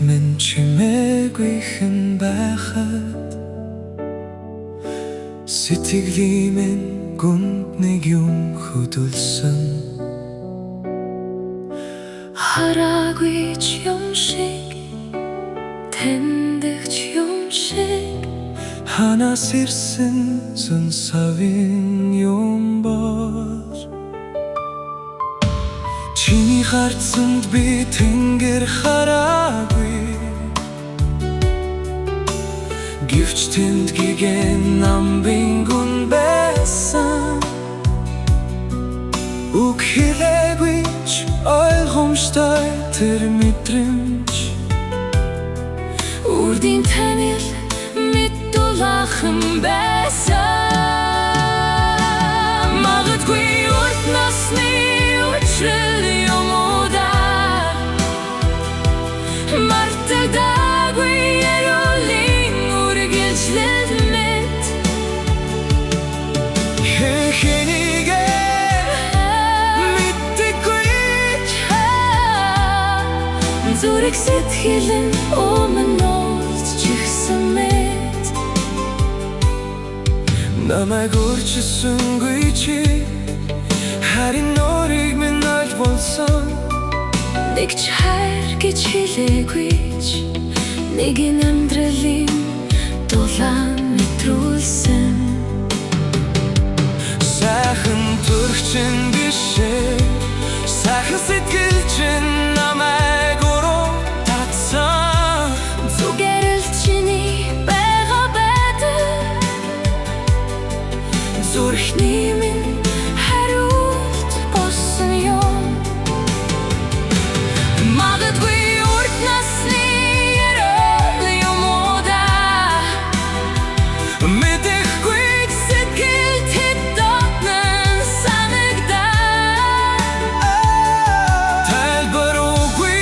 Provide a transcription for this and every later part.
минь чимээгүй хэн байхад сэтгэлийн минь гүнд нэг юм хөдөлсөн хараагүй ч юм шиг тэндэгч юм шиг ханаас ирсэн зүн савын юм бол чиний харцанд би тэнгэр хараагүй гэвч тэнд гигэн намбын гүн байсан үг хэлээгүй ч ойлгомжтой тэр мэдрэмж үрдийн танил мэд дулаахан байсан магадгүй урт насны учрал юм уу да мартагдаагүй яриулын үргэлжлэл мэд хэнийгээр мэддэггүй зүрх сэтгэлэн өмнөөс чихсэн мэд намайг өөрчилсөнгүй чи харин нөрийг минь аль болсон нэг ч хайр гэж хэлээгүй ч нэгэн амьдралын дулаан мэдрүүлсэн сайхан төрөгчин бишээ сайхан сэтгэл чинь намайг өрөө татсан зүгээр л чиний байгаа байдаг зүрхний минь хариулт болсон юм магадгүй урт насны яриул юм уу да мэдэхгүй сэтгэлд хэд дотнон санагдаа тайлбаруугүй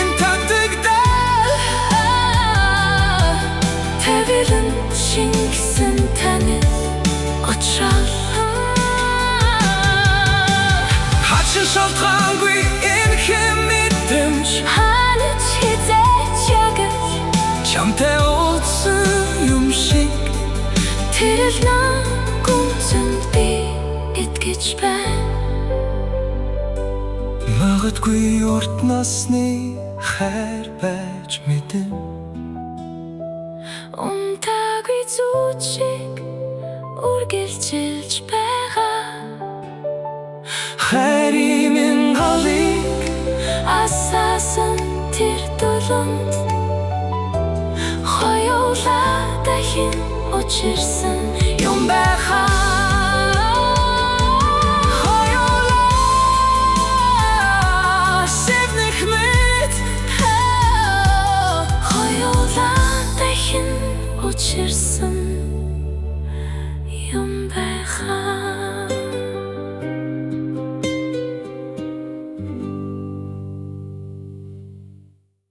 энэ татагдал тавилан шингэсэн танил очрал хачин шалтгаангүй энэ хэм мэдрэмж ханаж хизээч ягаж чамтай уулзсан юм шиг тэр л гүнзэнд би итгэж байна магадгүй урт насны хайр байж мэдэн унтаагүй зүуд шиг үргэлжилж байгаа хайрын минь галыг асаасан тэр дуланд хоёулаа дахин учирсан юм байхаа хоёулаа сэвнэх мэт хоёулаа дахин учирсан